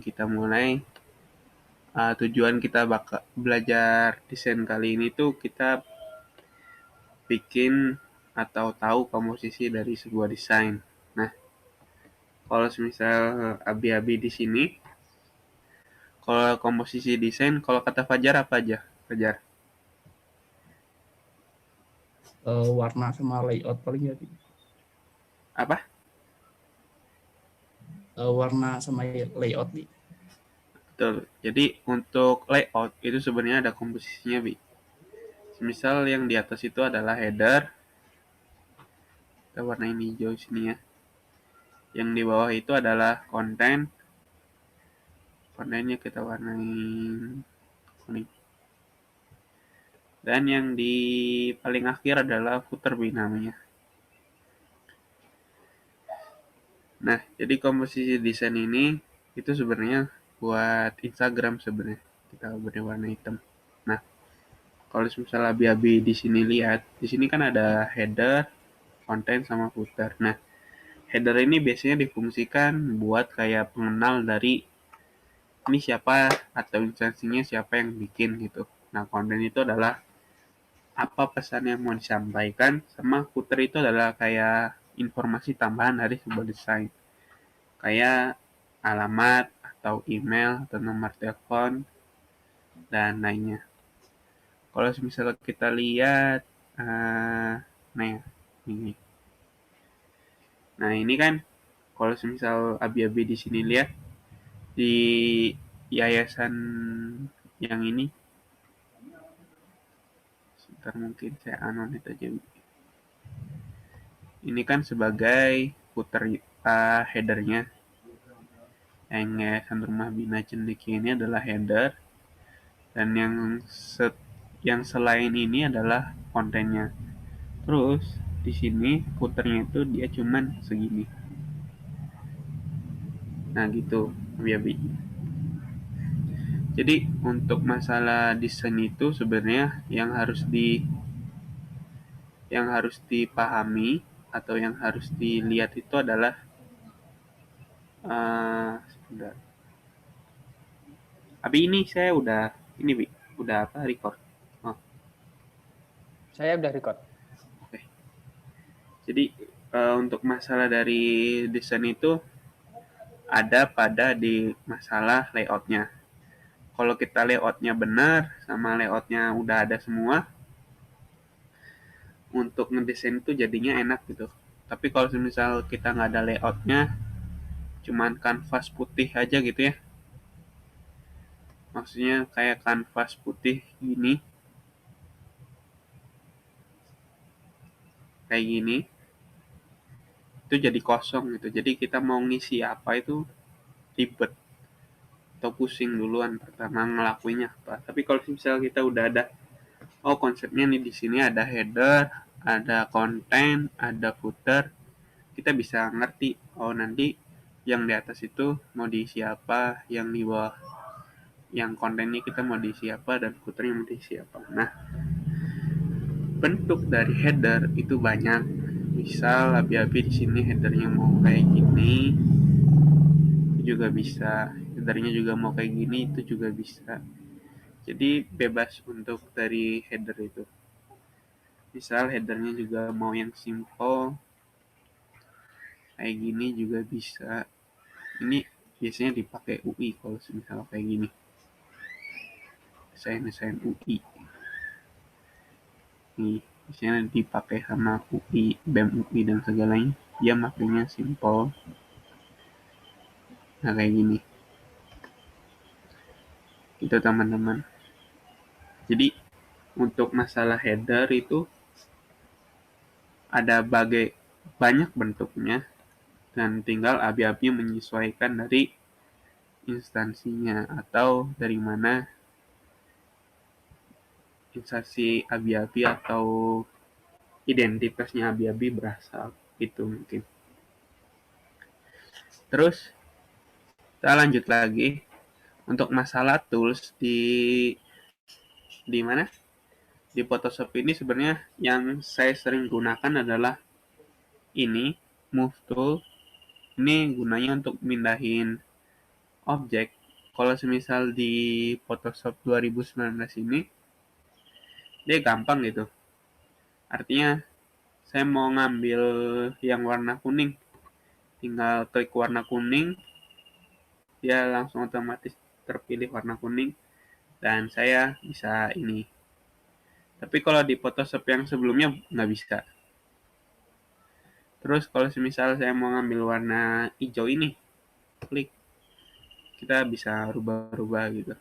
kita mulai. Tujuan kita belajar desain kali ini tuh kita bikin atau tahu komposisi dari sebuah desain. Nah, kalau misal abi-abi di sini, kalau komposisi desain, kalau kata Fajar apa aja? Fajar, Warna sama layout paling ya. apa? Warna sama layout nih. Betul. Jadi untuk layout itu sebenarnya ada komposisinya, Bi. Misal yang di atas itu adalah header, kita warnain hijau sini ya. Yang di bawah itu adalah konten, kontennya kita warnain kuning. Dan yang di paling akhir adalah footer Bi namanya. Nah, jadi komposisi desain ini itu sebenarnya buat Instagram sebenarnya. Kita beri warna hitam. Nah, kalau misalnya abi-abi di sini lihat, di sini kan ada header, konten sama footer. Nah, header ini biasanya difungsikan buat kayak pengenal dari ini siapa atau instansinya siapa yang bikin gitu. Nah, konten itu adalah apa pesan yang mau disampaikan, sama footer itu adalah kayak informasi tambahan dari sebuah desain. Kayak alamat atau email atau nomor telepon dan lainnya. Kalau misalnya kita lihat, nah ya, ini. Nah ini kan kalau misal abi-abi di sini lihat di yayasan yang ini, sebentar mungkin saya anonim aja. Ini kan sebagai footer headernya. Yang Yayasan Rumah Bina Cendekia ini adalah header, dan yang selain ini adalah kontennya. Terus di sini footernya itu dia cuman segini. Nah gitu, abi-abi. Jadi untuk masalah desain itu sebenarnya yang harus dipahami atau yang harus dilihat itu adalah sebentar. Abi ini saya udah ini Bi, udah apa record. Oh, Saya udah record. oke. Jadi untuk masalah dari desain itu ada pada di masalah layoutnya. Kalau kita layoutnya benar sama layoutnya udah ada semua, untuk ngedesain itu jadinya enak gitu. Tapi kalau misal kita nggak ada layoutnya, cuman kanvas putih aja gitu ya, maksudnya kayak kanvas putih gini, kayak gini, itu jadi kosong gitu. Jadi kita mau ngisi apa itu ribet atau pusing duluan pertama ngelakuinnya apa. Tapi kalau misal kita udah ada, oh konsepnya nih di sini ada header, ada konten, ada footer, kita bisa ngerti, oh nanti yang di atas itu mau diisi apa, yang di bawah yang kontennya kita mau diisi apa, dan footernya mau diisi apa. Nah, bentuk dari header itu banyak. Misal abi-abi di sini headernya mau kayak gini, itu juga bisa. Headernya juga mau kayak gini, itu juga bisa. Jadi bebas untuk dari header itu. Misal headernya juga mau yang simple, kayak gini juga bisa. Ini biasanya dipakai UI kalau misalnya kayak gini. Desain UI. Nih, biasanya dipakai sama UI, BEM UI dan segalanya. Dia makanya simple. Nah, kayak gini. Itu teman-teman. Jadi, untuk masalah header itu ada banyak bentuknya, dan tinggal abi-abi menyesuaikan dari instansinya atau dari mana instansi abi-abi atau identitasnya abi-abi berasal, itu mungkin. Terus kita lanjut lagi untuk masalah tools di mana, di Photoshop ini sebenarnya yang saya sering gunakan adalah ini Move Tool. Ini gunanya untuk mindahin objek. Kalau semisal di Photoshop 2019 ini, dia gampang gitu. Artinya, saya mau ngambil yang warna kuning, tinggal klik warna kuning, dia langsung otomatis terpilih warna kuning, dan saya bisa ini. Tapi kalau di Photoshop yang sebelumnya nggak bisa. Terus kalau semisal saya mau ngambil warna hijau ini, klik, kita bisa rubah-rubah gitu.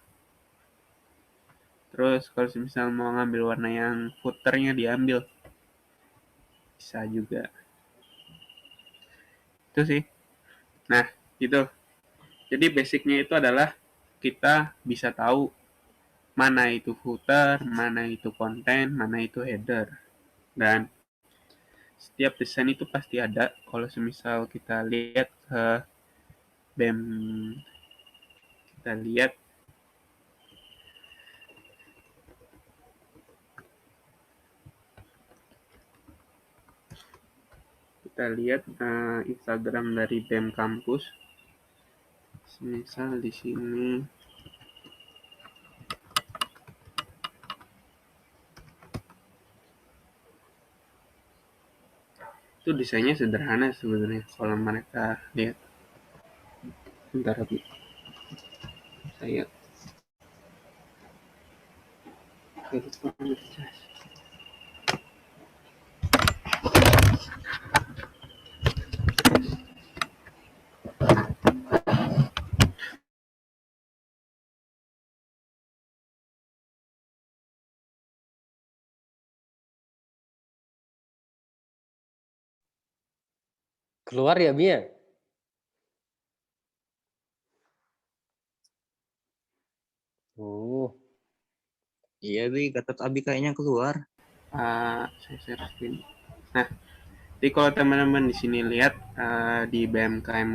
Terus kalau semisal mau ngambil warna yang footernya diambil, bisa juga. Itu sih. Nah, gitu. Jadi basicnya itu adalah kita bisa tahu mana itu footer, mana itu konten, mana itu header. Dan setiap desain itu pasti ada. Kalau semisal kita lihat ke BEM, kita lihat Instagram dari BEM kampus. Misal di sini itu desainnya sederhana sebenarnya kalau mereka lihat. Bentar, saya Keluar ya, Mia? Oh, Iya, Bi, kata Abi kayaknya keluar. saya share screen. Nah, jadi kalau teman-teman di sini lihat di BMKM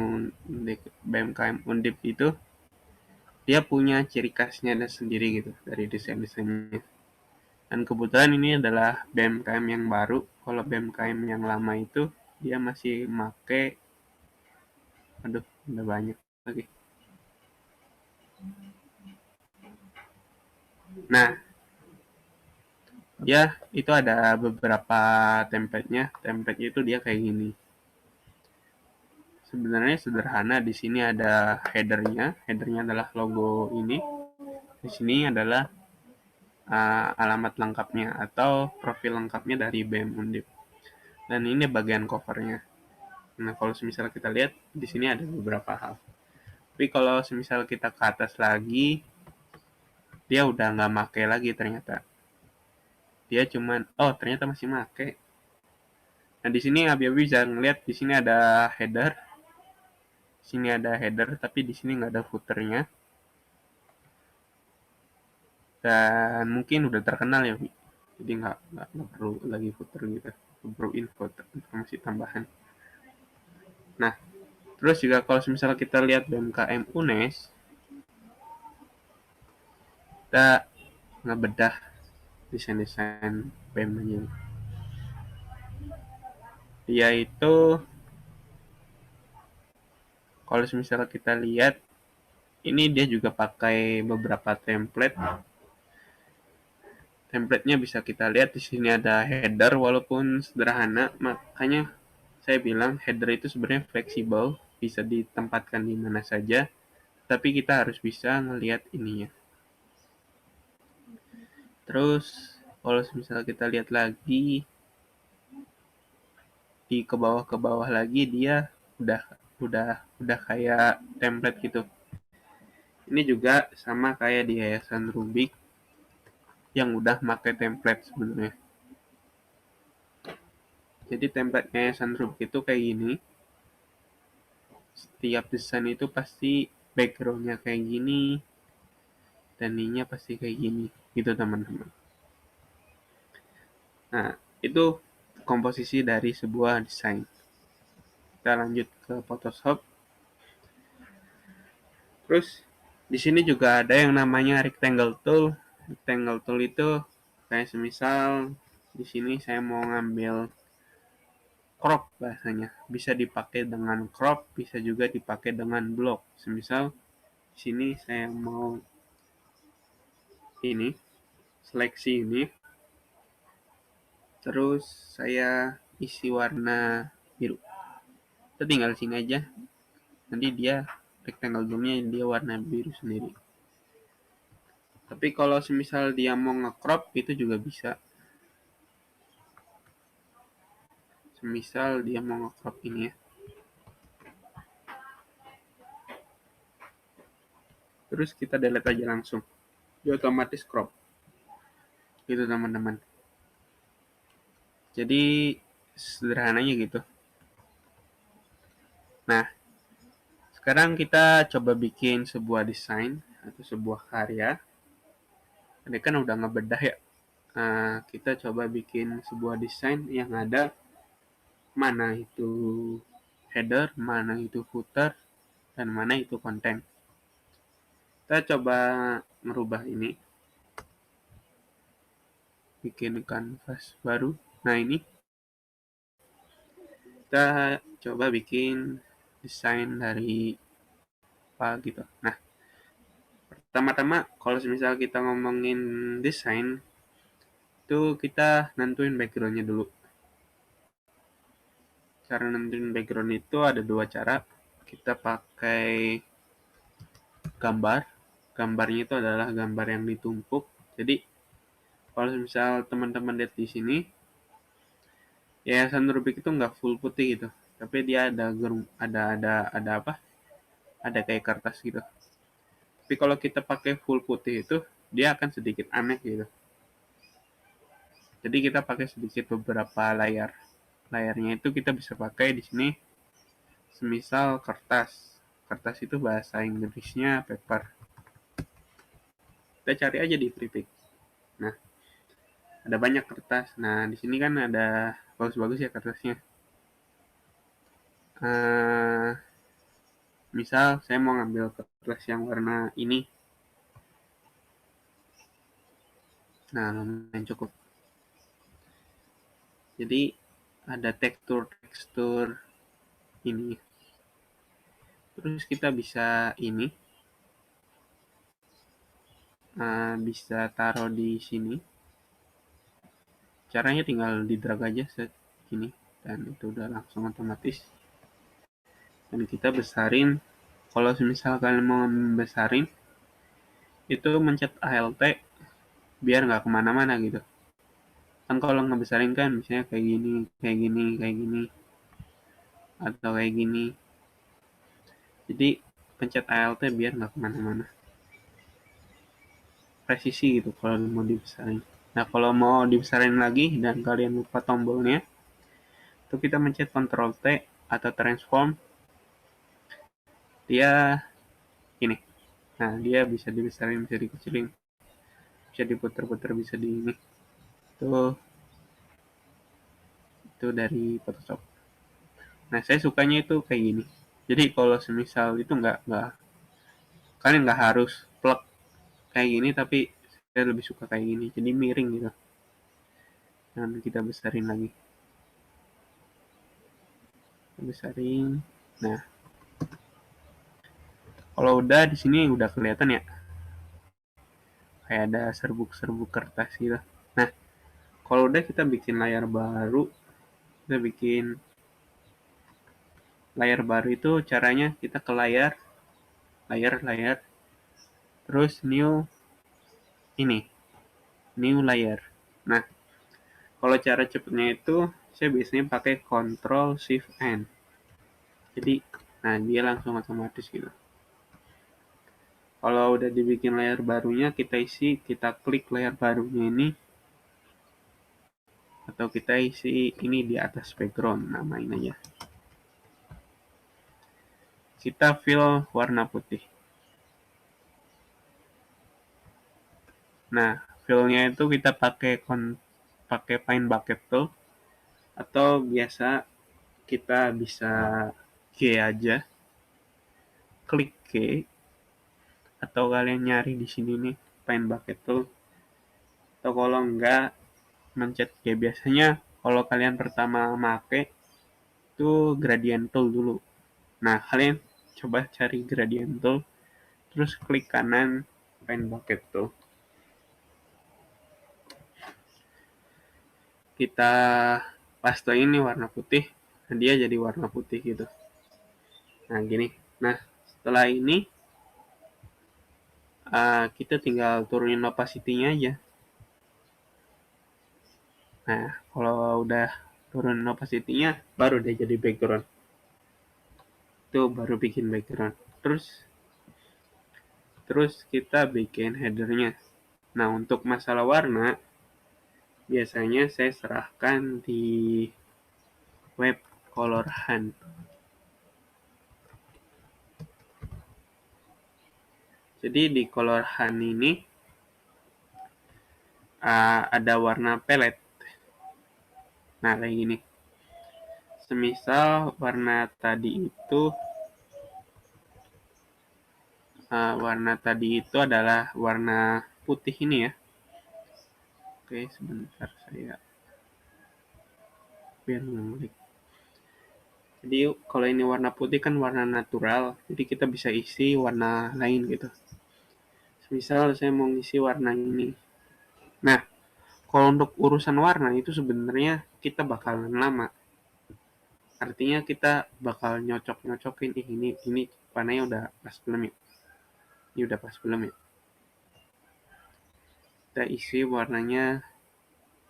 Undip itu dia punya ciri khasnya dan sendiri gitu dari desain-desainnya. Dan kebetulan ini adalah BMKM yang baru. Kalau BMKM yang lama itu dia masih make, aduh, udah banyak lagi. Nah, ya itu ada beberapa template-nya. Template itu dia kayak gini. Sebenarnya sederhana. Di sini ada header-nya. Header-nya adalah logo ini. Di sini adalah alamat lengkapnya atau profil lengkapnya dari BEM Undip. Dan ini bagian covernya. Nah, kalau semisal kita lihat di sini ada beberapa hal. Tapi kalau semisal kita ke atas lagi, dia udah nggak make lagi ternyata. Dia cuman, oh ternyata masih make. Nah, di sini Abi bisa ngeliat di sini ada header. Sini ada header, tapi di sini nggak ada footernya. Dan mungkin udah terkenal ya, Bi. Jadi nggak perlu lagi footer gitu. Perlu informasi tambahan. Nah, terus juga kalau misalnya kita lihat BMKM UNES, kita ngebedah desain-desain BEM aja. Yaitu kalau misalnya kita lihat ini dia juga pakai beberapa template. Template-nya bisa kita lihat di sini ada header walaupun sederhana, makanya saya bilang header itu sebenarnya fleksibel, bisa ditempatkan di mana saja, tapi kita harus bisa ngelihat ininya. Terus kalau misalnya kita lihat lagi di ke bawah lagi dia udah kayak template gitu. Ini juga sama kayak di Yayasan Rubik yang udah make template sebenarnya. Jadi template Yayasan Rubik itu kayak gini. Setiap desain itu pasti backgroundnya kayak gini dan ininya pasti kayak gini gitu teman-teman. Nah, itu komposisi dari sebuah desain. Kita lanjut ke Photoshop. Terus di sini juga ada yang namanya rectangle tool. Rectangle tool itu kayak semisal di sini saya mau ngambil crop bahasanya. Bisa dipakai dengan crop, bisa juga dipakai dengan block. Semisal Di sini saya mau ini seleksi ini, terus saya isi warna biru. Kita tinggal sini aja, nanti dia rectangle zoomnya dia warna biru sendiri. Tapi kalau semisal dia mau nge-crop itu juga bisa. Semisal dia mau nge-crop ini ya. Terus kita delete aja langsung. Dia otomatis crop. Gitu teman-teman. Jadi sederhananya gitu. Nah, sekarang kita coba bikin sebuah desain atau sebuah karya. Ini kan udah ngebedah ya. Nah, kita coba bikin sebuah desain yang ada mana itu header, mana itu footer, dan mana itu konten. Kita coba merubah ini. Bikin kanvas baru. Nah, ini kita coba bikin desain dari apa gitu. Nah, pertama-tama kalau misal kita ngomongin desain itu kita nentuin backgroundnya dulu. Cara nentuin background itu ada dua cara. Kita pakai gambarnya itu adalah gambar yang ditumpuk. Jadi kalau misal teman-teman lihat di sini, Yayasan Rubik itu nggak full putih gitu, tapi dia ada apa? Ada kayak kertas gitu. Tapi kalau kita pakai full putih itu dia akan sedikit aneh gitu. Jadi kita pakai sedikit beberapa layar. Layarnya itu kita bisa pakai di sini. Semisal kertas. Kertas itu bahasa Inggrisnya paper. Kita cari aja di Freepik. Nah, ada banyak kertas. Nah, di sini kan ada bagus-bagus ya kertasnya. Misal saya mau ngambil kertas yang warna ini. Nah, lumayan cukup. Jadi ada tekstur ini. Terus kita bisa ini bisa taruh di sini. Caranya tinggal di drag aja segini dan itu udah langsung otomatis. Dan kita besarin. Kalau misal kalian mau besarin, itu mencet ALT biar nggak kemana-mana gitu. Kan kalau ngebesarin kan misalnya kayak gini, atau kayak gini. Jadi pencet ALT biar nggak kemana-mana. Presisi gitu kalau mau dibesarin. Nah, kalau mau dibesarin lagi dan kalian lupa tombolnya, itu kita mencet Ctrl T atau transform. Dia ini. Nah, dia bisa dibesarin, bisa dikecilin, bisa diputer-puter, bisa di ini. Itu dari Photoshop. Nah, saya sukanya itu kayak gini. Jadi kalau semisal itu kalian nggak harus plug kayak gini, tapi saya lebih suka kayak gini. Jadi miring gitu. Dan kita besarin lagi. Besarin. Nah, kalau udah di sini udah kelihatan ya. Kayak ada serbuk-serbuk kertas gitu. Nah, kalau udah kita bikin layar baru. Kita bikin layar baru itu caranya kita ke layar, terus new layer. Nah, kalau cara cepatnya itu saya biasanya pakai Ctrl Shift N. Jadi, nah dia langsung otomatis gitu. Kalau udah dibikin layar barunya, kita klik layar barunya ini, atau kita isi ini di atas background, namain aja. Kita fill warna putih. Nah, fill-nya itu kita pakai Paint Bucket Tool, atau biasa kita bisa G aja, klik G, atau kalian nyari di sini nih Paint Bucket Tool, atau kalau enggak mencet G. Biasanya kalau kalian pertama make itu gradient tool dulu. Nah, kalian coba cari gradient tool, terus klik kanan pen bucket tuh. Kita paste ini warna putih, dia jadi warna putih gitu. Nah gini. Nah setelah ini kita tinggal turunin opacity-nya aja. Nah kalau udah turunin opacity-nya, baru dia jadi background. Itu baru bikin background. Terus kita bikin header-nya. Nah untuk masalah warna, biasanya saya serahkan di web color hunt. Jadi di color hunt ini ada warna palette. Nah kayak gini. Semisal warna tadi itu adalah warna putih ini ya. Oke, sebentar saya biar ngulik. Jadi kalau ini warna putih kan warna natural, jadi kita bisa isi warna lain gitu. Misal saya mau ngisi warna ini. Nah, kalau untuk urusan warna itu sebenarnya kita bakalan lama. Artinya kita bakal nyocok-nyocokin ini warnanya udah pas belum ya? Ini udah pas belum ya? Kita isi warnanya,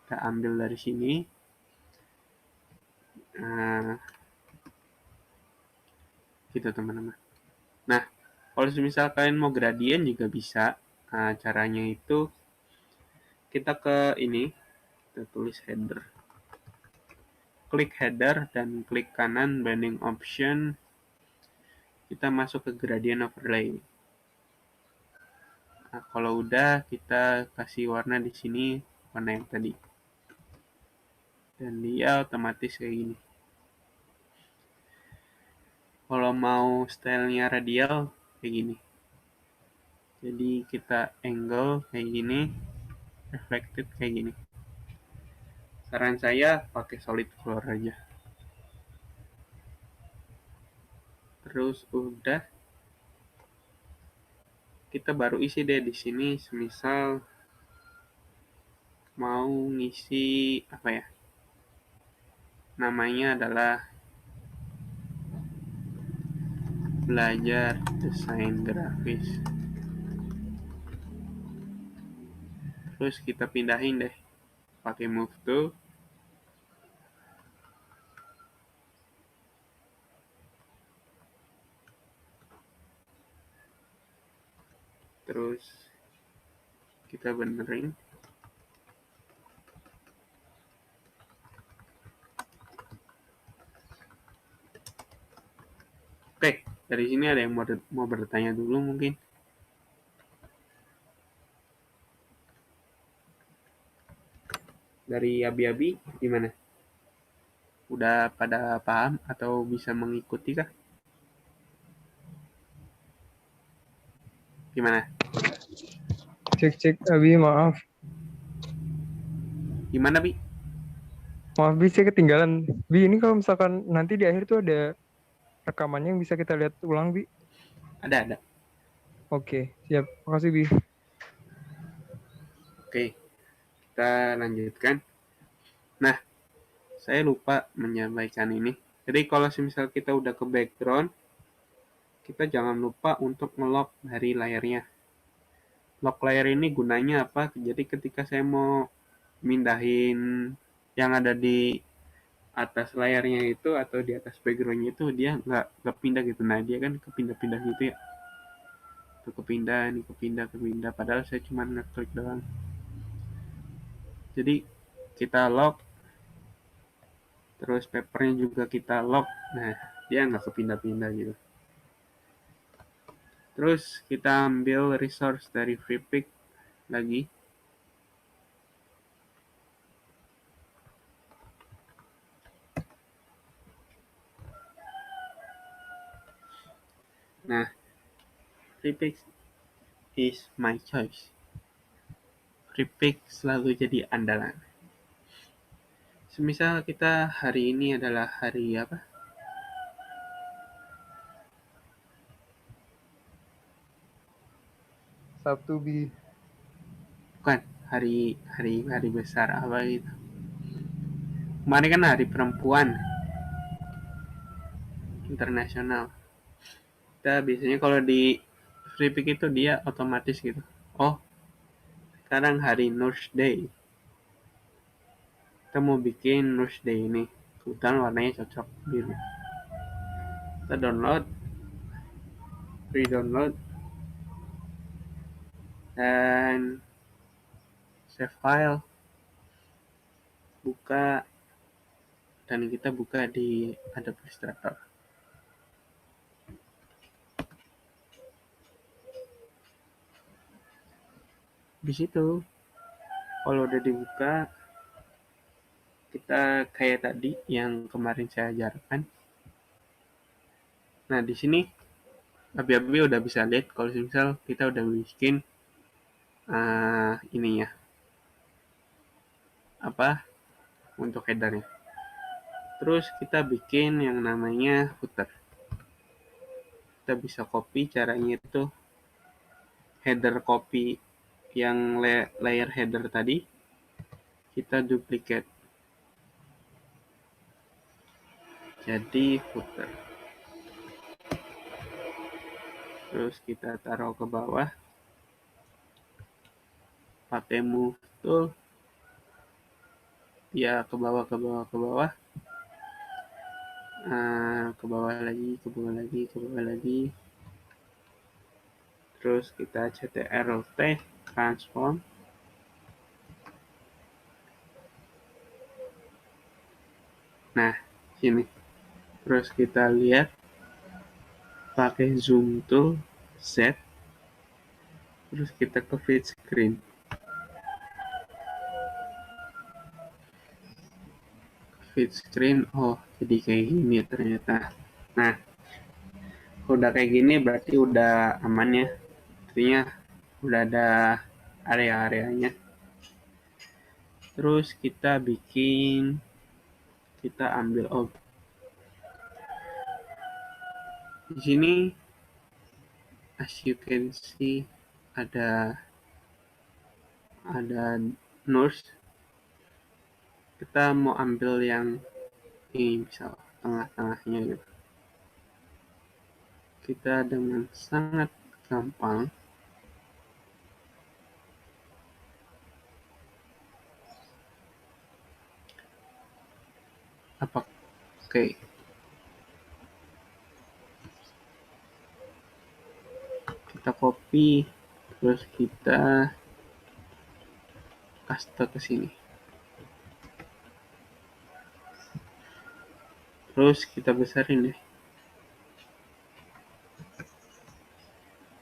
kita ambil dari sini. Nah, gitu teman-teman. Nah, kalau misal kalian mau gradien juga bisa. Nah, caranya itu kita ke ini, kita tulis header. Klik header dan klik kanan blending option. Kita masuk ke gradient overlay. Nah, kalau udah kita kasih warna di sini, warna yang tadi. Dan dia otomatis kayak gini. Kalau mau stylenya radial kayak gini. Jadi kita angle kayak gini, reflected kayak gini. Saran saya pakai solid color aja. Terus udah, kita baru isi deh di sini. Semisal mau ngisi apa ya? Namanya adalah belajar desain grafis. Terus kita pindahin deh pakai move to. Terus kita benerin. Oke, dari sini ada yang mau bertanya dulu mungkin. Dari Abi-Abi gimana? Udah pada paham atau bisa mengikuti kah? Gimana? Cek Abi, maaf Gimana, Bi? Bi, saya ketinggalan Bi. Ini kalau misalkan nanti di akhir tuh ada rekamannya yang bisa kita lihat ulang Bi. Ada. Oke, siap, makasih Bi. Oke, kita lanjutkan. Nah, saya lupa menyampaikan ini. Jadi kalau misal kita udah ke background, kita jangan lupa untuk nge-lock dari layarnya. Lock layar ini gunanya apa? Jadi ketika saya mau mindahin yang ada di atas layarnya itu atau di atas backgroundnya itu, dia nggak pindah gitu. Nah dia kan kepindah-pindah gitu ya. Itu kepindah. Padahal saya cuma ngeklik doang. Jadi kita lock, terus papernya juga kita lock. Nah dia nggak kepindah-pindah gitu. Terus kita ambil resource dari FreePic lagi. Nah, FreePic is my choice. FreePic selalu jadi andalan. Semisal kita hari ini adalah hari apa? Sabtu Bi. Bukan hari besar apa gitu. Kemarin kan hari perempuan internasional. Kita biasanya kalau di free pick itu dia otomatis gitu. Oh, sekarang hari Nurse Day. Kita mau bikin Nurse Day ini. Kebetulan warnanya cocok biru. Kita download, free download, dan save file, buka, dan kita buka di Adobe Illustrator. Di situ, kalau udah dibuka, kita kayak tadi yang kemarin saya ajarkan. Nah, di sini Abi udah bisa lihat kalau misal kita udah bikin ini ya, apa untuk headernya. Terus kita bikin yang namanya footer. Kita bisa copy, caranya itu header copy yang layer header tadi, kita duplicate jadi footer. Terus kita taruh ke bawah pakai move tool, ya ke bawah, ke bawah lagi. Terus kita CTRL-T, transform. Nah, sini. Terus kita lihat pakai zoom tool, Z. Terus kita ke feed screen. Feed screen, oh jadi kayak gini ternyata. Nah, udah kayak gini berarti udah aman ya. Artinya udah ada area-areanya. Terus kita ambil di sini, as you can see, ada nurse. Kita mau ambil yang ini, misal tengah-tengahnya gitu. Kita dengan sangat gampang oke. Kita copy, terus kita paste ke sini. Terus kita besarin deh.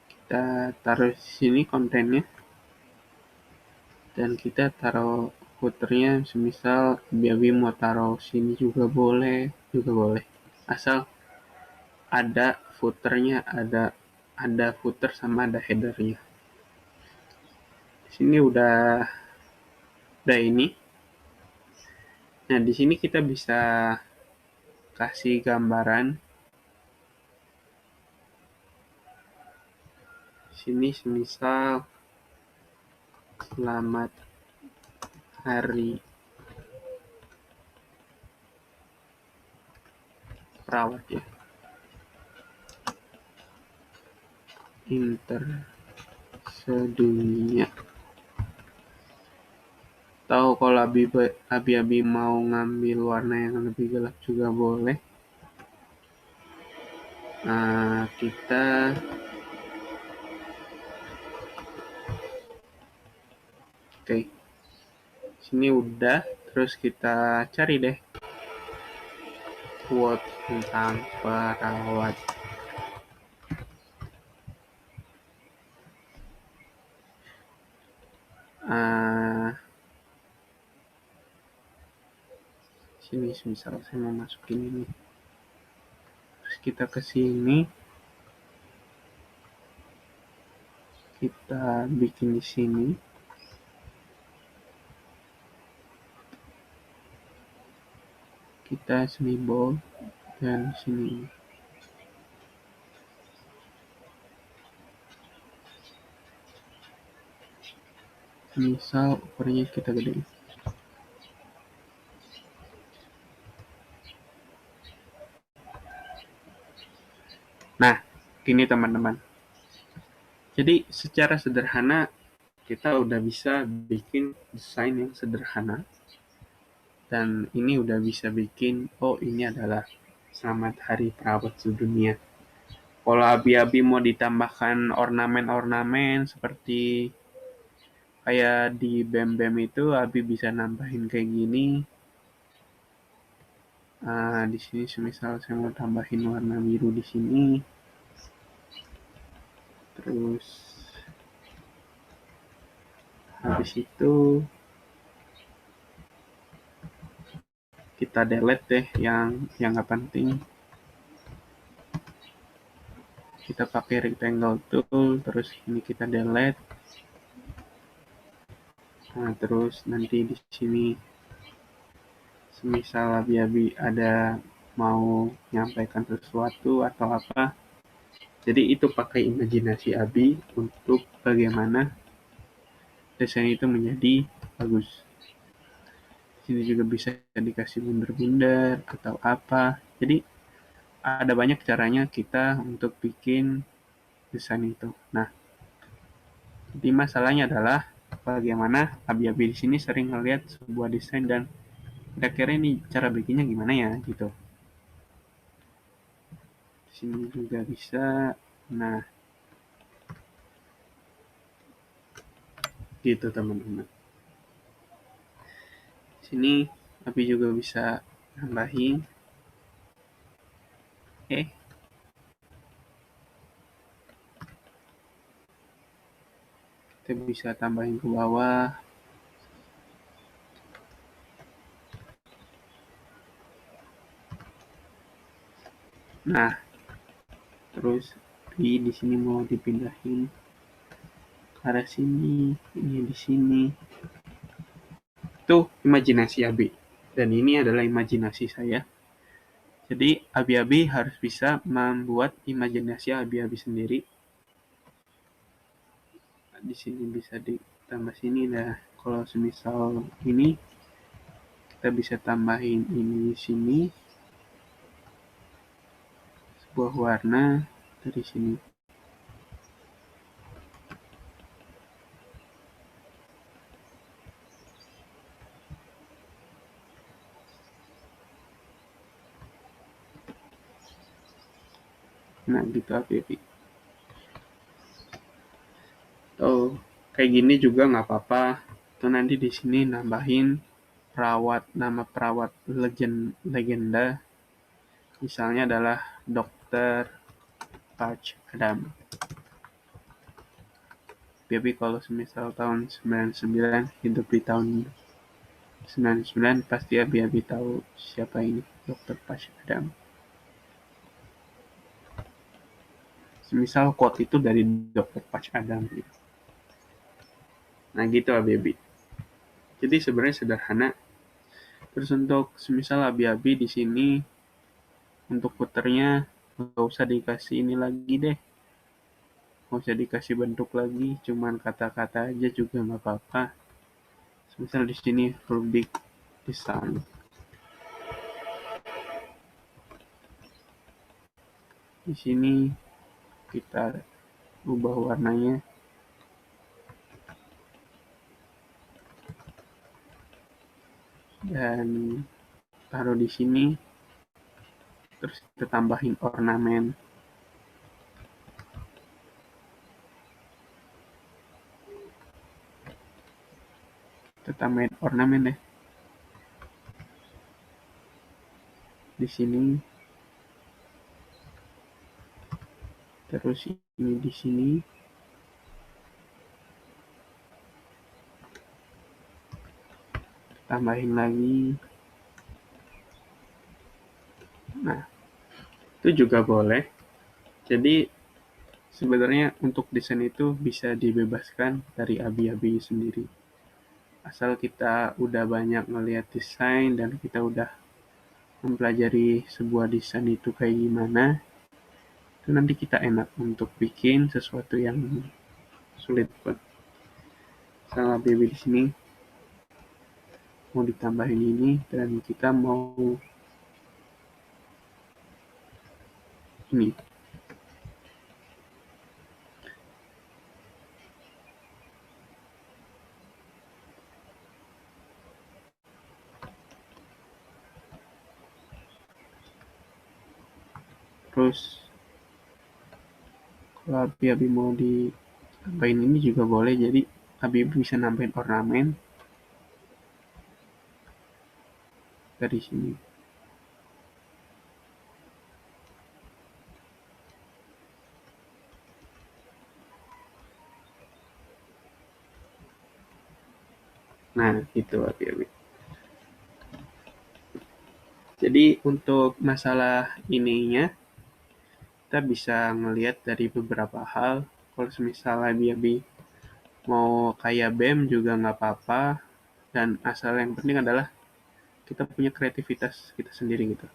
Kita taruh di sini kontennya. Dan kita taruh footernya, semisal Abi mau taruh sini juga boleh. Asal ada footernya, ada footer sama ada headernya. Di sini udah ini. Nah, di sini kita bisa kasih gambaran. Sini semisal selamat hari perawat ya, sedunia. Tahu kalau Abi mau ngambil warna yang lebih gelap juga boleh. Nah, kita oke. Sini udah, terus kita cari deh quote tentang perawat. Sini misal saya mau masukin ini. Terus kita ke sini. Kita bikin di sini. Kita semi bold dan sini. Misal ukurannya kita gedein. Nah, gini teman-teman. Jadi secara sederhana kita udah bisa bikin desain yang sederhana. Dan ini udah bisa bikin, oh ini adalah Selamat Hari Perawat Sedunia. Kalau abi-abi mau ditambahkan ornamen-ornamen seperti kayak di BEM-BEM itu, abi bisa nambahin kayak gini. Di sini semisal saya mau tambahin warna biru di sini. Terus habis itu kita delete deh yang nggak penting. Kita pakai rectangle tool, terus ini kita delete. Nah, terus nanti di sini semisal abi-abi ada mau menyampaikan sesuatu atau apa, jadi itu pakai imajinasi abi untuk bagaimana desain itu menjadi bagus. Sini juga bisa dikasih bundar-bundar atau apa. Jadi ada banyak caranya kita untuk bikin desain itu. Nah, jadi masalahnya adalah bagaimana abi-abi di sini sering melihat sebuah desain dan kira-kira ini cara bikinnya gimana ya gitu. Di sini juga bisa. Nah, gitu teman-teman. Sini abi juga bisa nambahin. Kita bisa tambahin ke bawah. Nah, terus di sini mau dipindahin ke arah sini, ini di sini. Itu imajinasi abi. Dan ini adalah imajinasi saya. Jadi abi-abi harus bisa membuat imajinasi abi-abi sendiri. Di sini bisa ditambah sini. Nah, kalau semisal ini kita bisa tambahin ini di sini. Sebuah warna dari sini. Nah, gitu abi-abi. Atau kayak gini juga nggak apa-apa. Tuh nanti di sini nambahin nama perawat legenda. Misalnya adalah Dr. Patch Adam. Tapi kalau semisal tahun 99 hidup di tahun 99 pasti abi-abi tahu siapa ini Dr. Patch Adam. Semisal quote itu dari Dr. Patch Adam gitu. Nah gitu abi-abi. Jadi sebenarnya sederhana. Terus untuk semisal abi-abi di sini untuk puternya nggak usah dikasih ini lagi deh. Nggak usah dikasih bentuk lagi, cuman kata-kata aja juga nggak apa-apa. Misal di sini Rubik design. Di sini kita ubah warnanya. Dan taruh di sini. Terus kita tambahin ornamen. Kita tambahin ornamen deh. Di sini. Terus ini di sini. Tambahin lagi. Nah, itu juga boleh. Jadi sebenarnya untuk desain itu bisa dibebaskan dari abi-abi sendiri. Asal kita udah banyak ngelihat desain dan kita udah mempelajari sebuah desain itu kayak gimana, itu nanti kita enak untuk bikin sesuatu yang sulit pun. misalnya abi-abi di sini mau ditambahin ini dan kita mau ini. Terus kalau abi-abi mau ditambahin ini juga boleh, jadi abi-abi bisa nambahin ornamen dari sini. Nah, itu abi-abi. Jadi untuk masalah ininya, kita bisa ngelihat dari beberapa hal. Kalau misalnya abi-abi mau kayak BEM juga nggak apa-apa, dan asal yang penting adalah kita punya kreativitas kita sendiri gitu.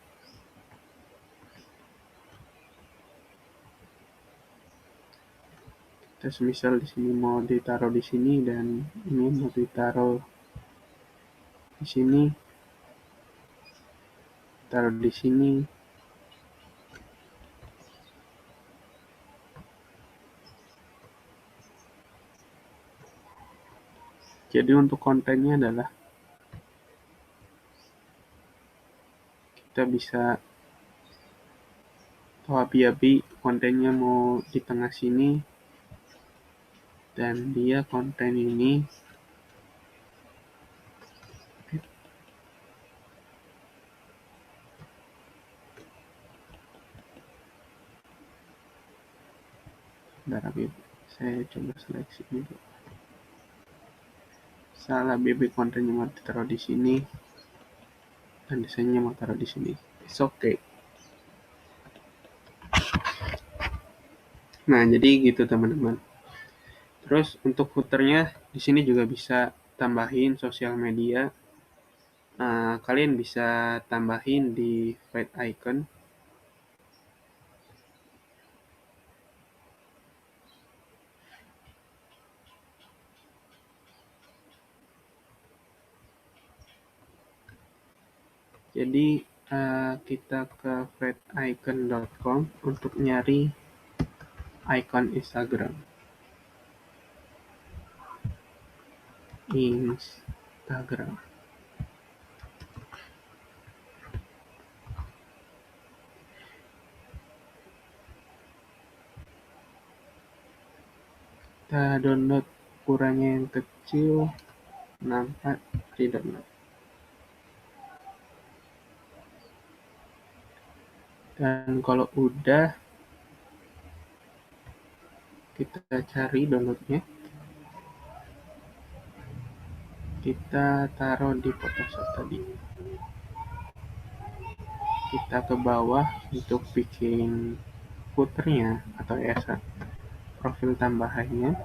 Kita semisal di sini mau ditaruh di sini dan ini mau ditaruh di sini, taruh di sini. Jadi untuk kontennya adalah kita bisa abi-abi kontennya mau di tengah sini dan dia konten ini saya coba seleksi dulu. Salah BB kontennya mau ditaruh di sini dan desainnya mau taruh di sini. It's okay. Nah, jadi gitu teman-teman. Terus untuk footernya di sini juga bisa tambahin sosial media. Kalian bisa tambahin di feed icon. Jadi kita ke feedicon.com untuk nyari icon Instagram. Kita download ukurannya yang kecil, nampak di download. Dan kalau udah, kita cari downloadnya. Kita taruh di Photoshop tadi. Kita ke bawah untuk bikin footernya atau profil tambahannya.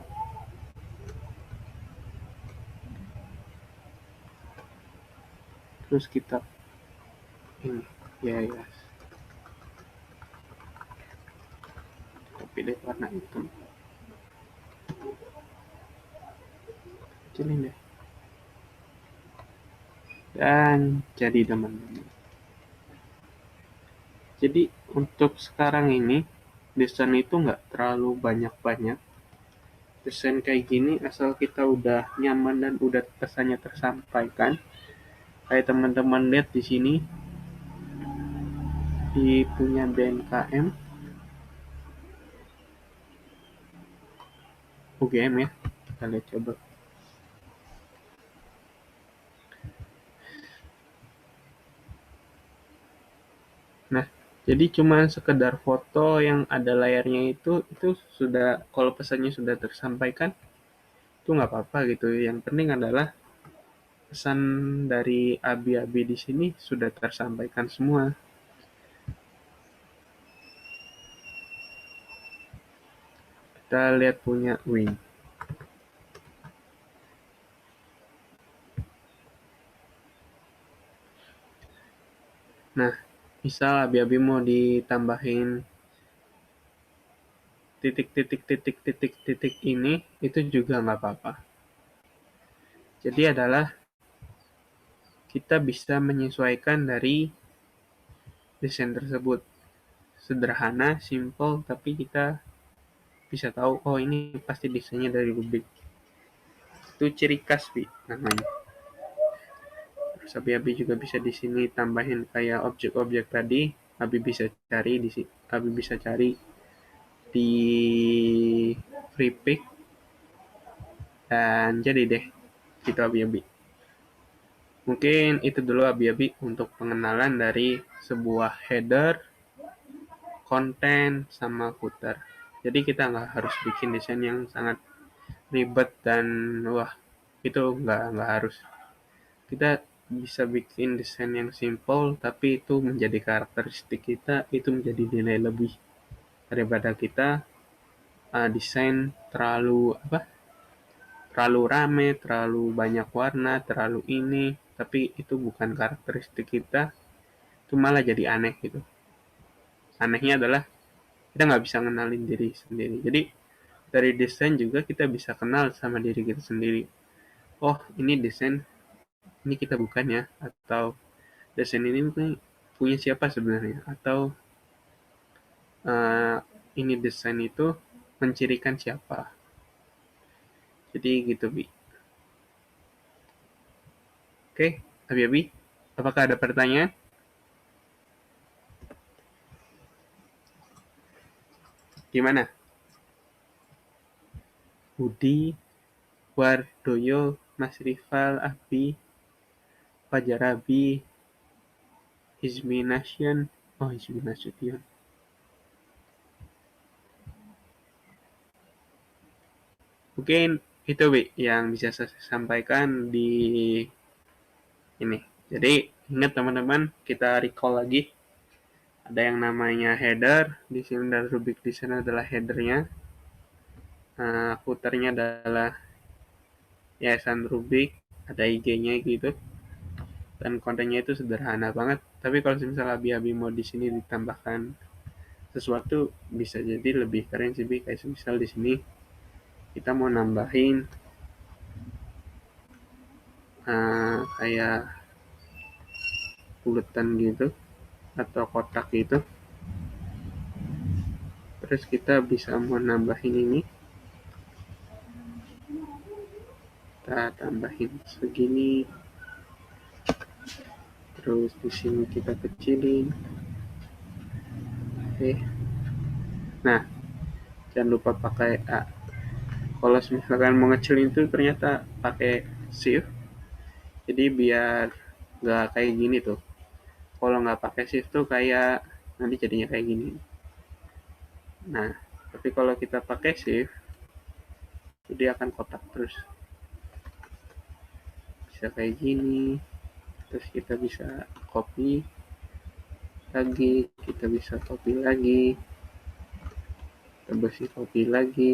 Terus kita ini kita pilih warna hitam. Kecilin deh. Dan jadi teman-teman. Jadi untuk sekarang ini desain itu nggak terlalu banyak-banyak. Desain kayak gini asal kita udah nyaman dan udah pesannya tersampaikan. Kayak teman-teman lihat di sini di punya BNKM UGM ya. Kita lihat coba. Nah, jadi cuma sekedar foto yang ada layarnya itu sudah, kalau pesannya sudah tersampaikan, itu nggak apa-apa gitu. Yang penting adalah pesan dari abi-abi di sini sudah tersampaikan semua. Kita lihat punya Wing. Nah, misal abi-abi mau ditambahin titik ini, itu juga nggak apa-apa. Jadi adalah kita bisa menyesuaikan dari desain tersebut. Sederhana, simple, tapi kita bisa tahu, oh ini pasti desainnya dari Rubik. Itu ciri khas, Bi, namanya. Terus Abi juga bisa di sini tambahin kayak objek-objek tadi. Abi bisa cari di free pick dan jadi deh gitu Abi. Mungkin itu dulu Abi untuk pengenalan dari sebuah header, konten, sama footer. Jadi kita nggak harus bikin desain yang sangat ribet dan wah itu nggak harus. Kita bisa bikin desain yang simple tapi itu menjadi karakteristik kita, itu menjadi nilai lebih daripada kita desain terlalu rame, terlalu banyak warna, terlalu ini, tapi itu bukan karakteristik kita, itu malah jadi aneh gitu. Anehnya adalah kita nggak bisa ngenalin diri sendiri. Jadi dari desain juga kita bisa kenal sama diri kita sendiri. Oh ini desain, ini kita bukan ya, atau desain ini punya siapa sebenarnya, atau ini desain itu mencirikan siapa. Jadi gitu Bi. Oke, Abi, apakah ada pertanyaan? Gimana? Budi, Wardoyo, Mas Rival, Abi, Fajar Abi, Hizmi Nation. Oh, Hizmi Nasution. Mungkin itu Bi yang bisa saya sampaikan di ini. Jadi ingat teman-teman, kita recall lagi. Ada yang namanya header, di sini dan Rubik di sana adalah headernya. Footernya adalah Yayasan Rubik, ada IG-nya gitu. Dan kontennya itu sederhana banget. Tapi kalau misalnya Abi mau di sini ditambahkan sesuatu, bisa jadi lebih keren sih Bi. Kayak misal di sini kita mau nambahin kayak bulatan gitu atau kotak gitu. Terus kita bisa mau nambahin ini, kita tambahin segini, terus di sini kita kecilin. Oke. Nah, jangan lupa pakai A. Kalau misalkan mau ngecilin itu ternyata pakai shift, jadi biar nggak kayak gini tuh. Kalau nggak pakai shift tuh kayak nanti jadinya kayak gini. Nah, tapi kalau kita pakai shift, dia akan kotak terus. Bisa kayak gini. Terus kita bisa copy lagi, kita bisa copy lagi, kita bisa copy lagi.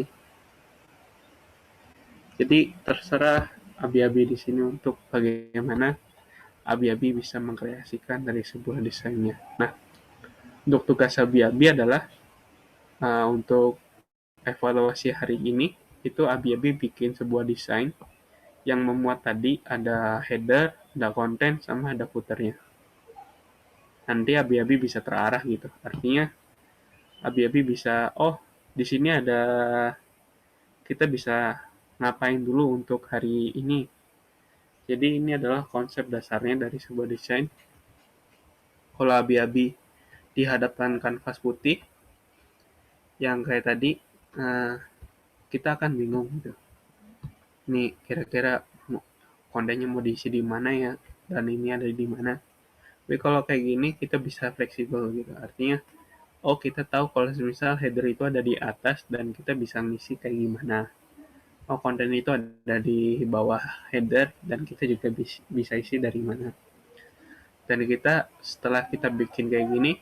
Jadi terserah Abi di sini untuk bagaimana Abi bisa mengkreasikan dari sebuah desainnya. Nah, untuk tugas Abi adalah untuk evaluasi hari ini, itu Abi bikin sebuah desain yang memuat tadi ada header, ada konten, sama ada footernya. Nanti Abi bisa terarah gitu. Artinya Abi bisa, oh di sini ada, kita bisa ngapain dulu untuk hari ini. Jadi ini adalah konsep dasarnya dari sebuah desain. Kalau Abi dihadapkan kanvas putih, yang kayak tadi, kita akan bingung gitu. Ini kira-kira kontennya mau diisi di mana ya, dan ini ada di mana. Tapi kalau kayak gini kita bisa fleksibel gitu. Artinya, oh kita tahu kalau misal header itu ada di atas dan kita bisa ngisi kayak gimana. Oh konten itu ada di bawah header dan kita juga bisa isi dari mana. Dan kita setelah kita bikin kayak gini,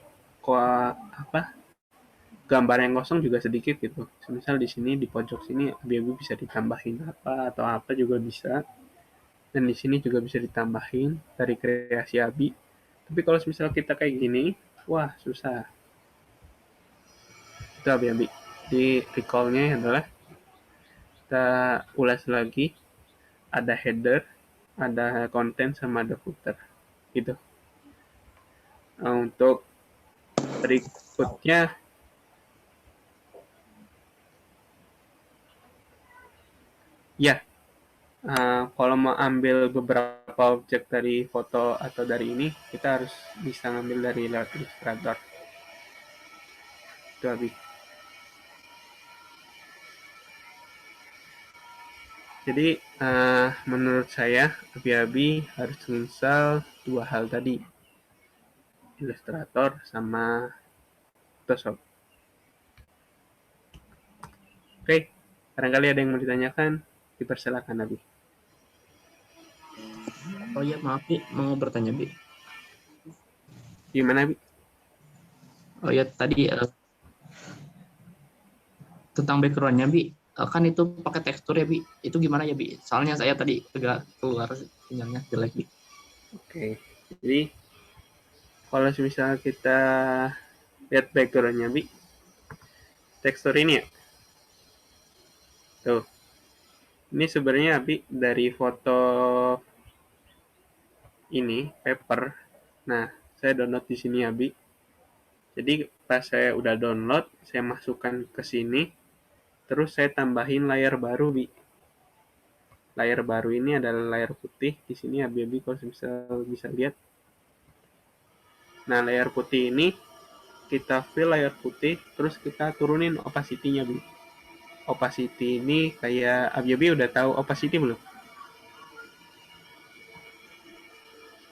gambar yang kosong juga sedikit gitu. Misal di sini di pojok sini Abi bisa ditambahin apa atau apa juga bisa. Dan di sini juga bisa ditambahin dari kreasi Abi. Tapi kalau misal kita kayak gini, wah susah. Itu Abi. Di recall-nya adalah kita ulas lagi, ada header, ada konten sama ada footer gitu. Untuk berikutnya ya, kalau mau ambil beberapa objek dari foto atau dari ini, kita harus bisa ngambil dari Illustrator. Itu habis. Jadi menurut saya Abi harus install 2 hal tadi, Illustrator sama Photoshop. Oke, barangkali ada yang mau ditanyakan, dipersilakan Abi. Oh iya, maaf Bi, mau bertanya Bi. Gimana Abi? Oh iya, tadi tentang backgroundnya Bi. Kan itu pakai tekstur ya Bi. Itu gimana ya Bi? Soalnya saya tadi agak keluar sinyalnya jelek Bi. Oke, jadi kalau misalnya kita lihat backgroundnya Bi, tekstur ini ya, tuh. Ini sebenarnya Abi dari foto ini paper. Nah, saya download di sini Abi. Jadi pas saya udah download, saya masukkan ke sini, terus saya tambahin layar baru Bi. Layar baru ini adalah layar putih. Di sini Abi kalau bisa lihat. Nah, layar putih ini kita fill layar putih, terus kita turunin opacity-nya Bi. Opacity ini kayak Abi udah tahu opacity belum?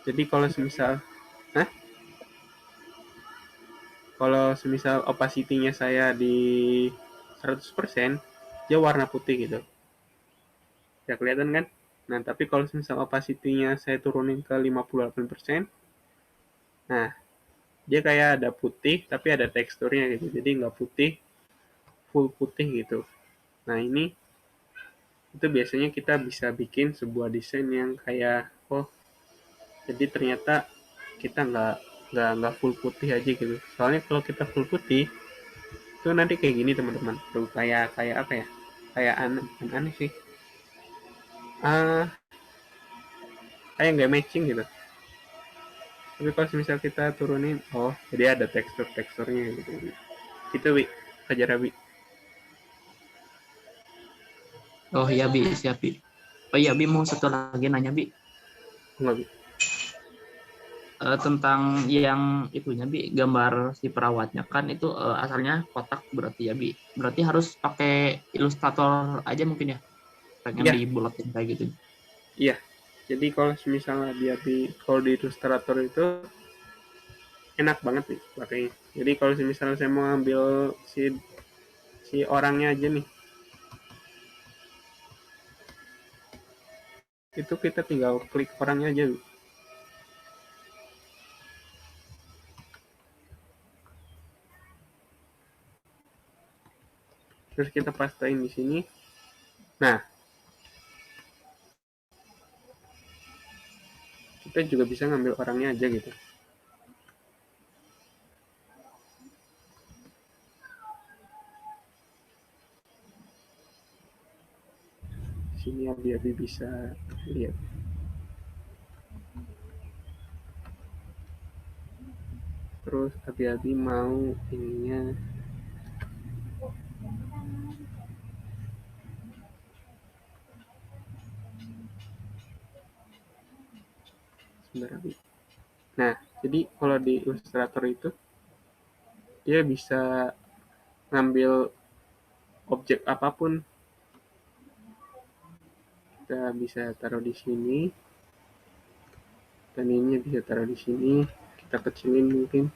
Jadi kalau semisal opacity-nya saya di 100%, dia warna putih gitu. Ya kelihatan kan? Nah, tapi kalau semisal opacity-nya saya turunin ke 58%, nah, dia kayak ada putih, tapi ada teksturnya gitu. Jadi nggak putih, full putih gitu. Nah, ini itu biasanya kita bisa bikin sebuah desain yang kayak, oh, jadi ternyata kita nggak full putih aja gitu. Soalnya kalau kita full putih, itu nanti kayak gini teman-teman. Tuh kayak apa ya? Kayak aneh sih. Kayak nggak matching gitu. Tapi kalau misal kita turunin, oh jadi ada teksturnya gitu. Gitu Wi, ajar Wi. Oh iya Bi, siap Bi. Oh iya Bi, mau satu lagi nanya Bi. Enggak Wi. Tentang yang itunya Bi, gambar si perawatnya kan itu asalnya kotak berarti ya Bi. Berarti harus pakai Illustrator aja mungkin ya. Pengen Iya. dibulatin kayak gitu. Iya. Jadi kalau misalnya kalau di Illustrator itu enak banget nih pakainya. Jadi kalau misalnya saya mau ambil si orangnya aja nih, itu kita tinggal klik orangnya aja. Terus kita pastein di sini. Nah, kita juga bisa ngambil orangnya aja gitu. Di sini Abi bisa lihat. Terus Abi mau ininya sebentar Abi. Nah, jadi kalau di Illustrator itu dia bisa ngambil objek apapun. Kita bisa taruh di sini. Dan ini bisa taruh di sini. Kita kecilin mungkin.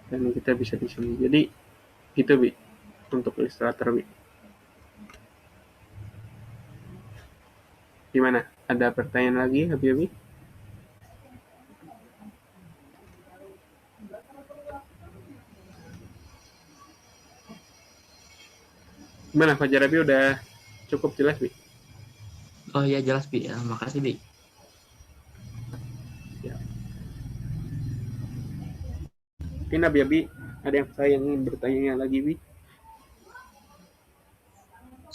Dan kita bisa di sini. Jadi gitu Bi untuk Illustrator Bi. Gimana? Ada pertanyaan lagi Abi? Gimana Fajar Abi udah cukup jelas Bi? Oh iya jelas Bi, ya, makasih Bi. Ya. Mungkin Abi ada yang saya ingin bertanya lagi Bi?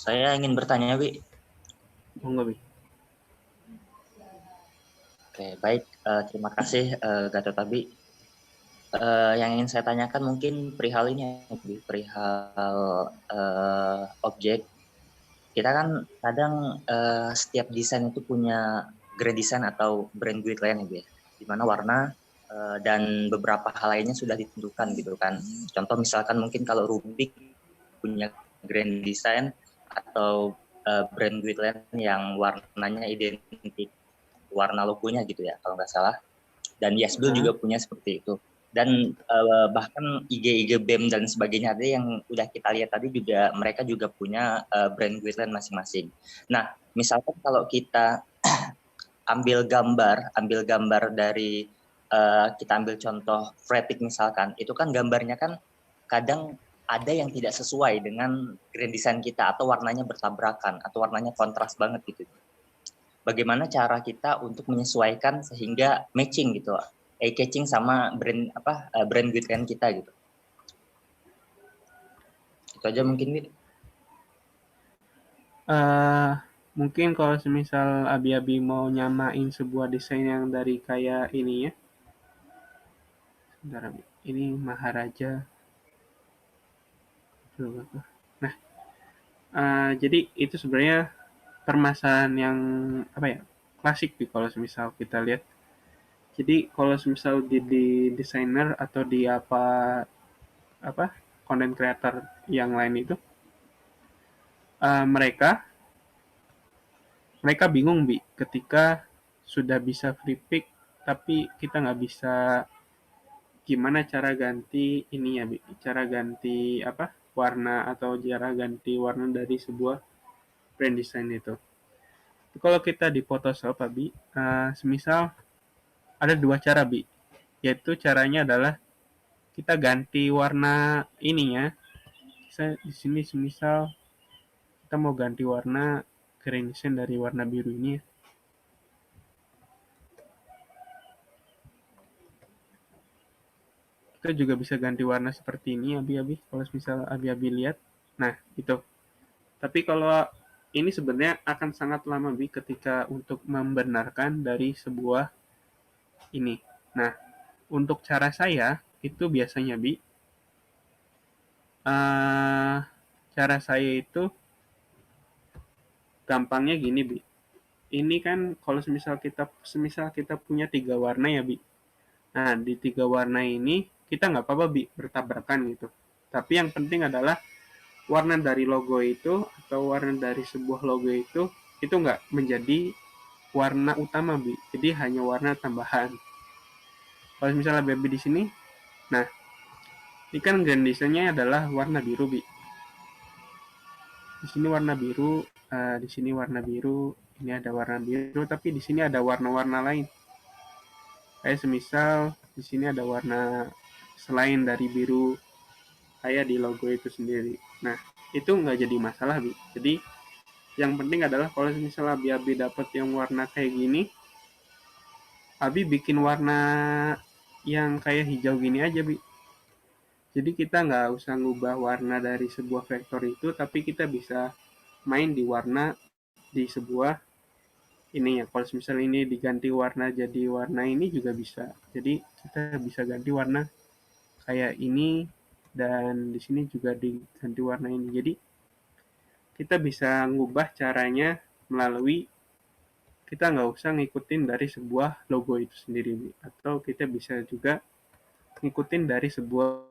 Saya ingin bertanya, Bi. Monggo, Bi. Oke, baik. Terima kasih, Gatot Abi. Yang ingin saya tanyakan mungkin perihal ini, ya, Bi. Perihal objek. Kita kan kadang setiap desain itu punya grand design atau brand guideline ya, Bi. Di mana warna dan beberapa hal lainnya sudah ditentukan gitu kan. Contoh misalkan mungkin kalau Rubik punya grand design atau brand guideline yang warnanya identik warna logonya gitu ya kalau nggak salah. Dan Yasbil juga punya seperti itu. Dan bahkan IG BEM dan sebagainya ada yang udah kita lihat tadi juga mereka juga punya brand guideline masing-masing. Nah, misalkan kalau kita ambil gambar dari kita ambil contoh Freepik misalkan, itu kan gambarnya kan kadang ada yang tidak sesuai dengan grand design kita atau warnanya bertabrakan atau warnanya kontras banget gitu. Bagaimana cara kita untuk menyesuaikan sehingga matching gitu, eye-catching sama brand guideline kita gitu. Itu aja mungkin, Wid. Mungkin kalau semisal Abi-Abi mau nyamain sebuah desain yang dari kayak ini ya. Sebentar, Abi. Ini Maharaja. Nah, jadi itu sebenarnya permasalahan yang apa ya, klasik nih kalau semisal kita lihat. Jadi kalau semisal di desainer atau di apa content creator yang lain itu mereka bingung Bi ketika sudah bisa free pick tapi kita nggak bisa gimana cara ganti ini ya Bi, cara ganti warna atau cara ganti warna dari sebuah brand design itu. Kalau kita di Photoshop Bi, semisal ada dua cara Bi, yaitu caranya adalah kita ganti warna ininya. Saya di sini semisal kita mau ganti warna gradation dari warna biru ini ya. Kita juga bisa ganti warna seperti ini Abi-Abi kalau misal Abi-Abi lihat. Nah, itu. Tapi kalau ini sebenarnya akan sangat lama Bi ketika untuk membenarkan dari sebuah ini. Nah, untuk cara saya itu biasanya Bi cara saya itu gampangnya gini Bi. Ini kan kalau semisal kita punya 3 warna ya Bi. Nah, di 3 warna ini kita nggak apa-apa Bi bertabrakan gitu. Tapi yang penting adalah warna dari logo itu atau warna dari sebuah logo itu nggak menjadi warna utama Bi. Jadi hanya warna tambahan. Kalau misalnya Baby di sini, nah ini kan grand design-nya adalah warna biru Bi. Di sini warna biru, di sini warna biru, ini ada warna biru, tapi di sini ada warna-warna lain. Kayak semisal di sini ada warna selain dari biru kayak di logo itu sendiri. Nah, itu nggak jadi masalah, Bi. Jadi, yang penting adalah kalau misalnya Abi dapat yang warna kayak gini, Abi bikin warna yang kayak hijau gini aja, Bi. Jadi kita nggak usah ngubah warna dari sebuah vektor itu, tapi kita bisa main di warna di sebuah ini ya. Kalau misalnya ini diganti warna jadi warna ini juga bisa. Jadi kita bisa ganti warna kayak ini dan di sini juga diganti warna ini. Jadi kita bisa ngubah caranya melalui kita nggak usah ngikutin dari sebuah logo itu sendiri, atau kita bisa juga ngikutin dari sebuah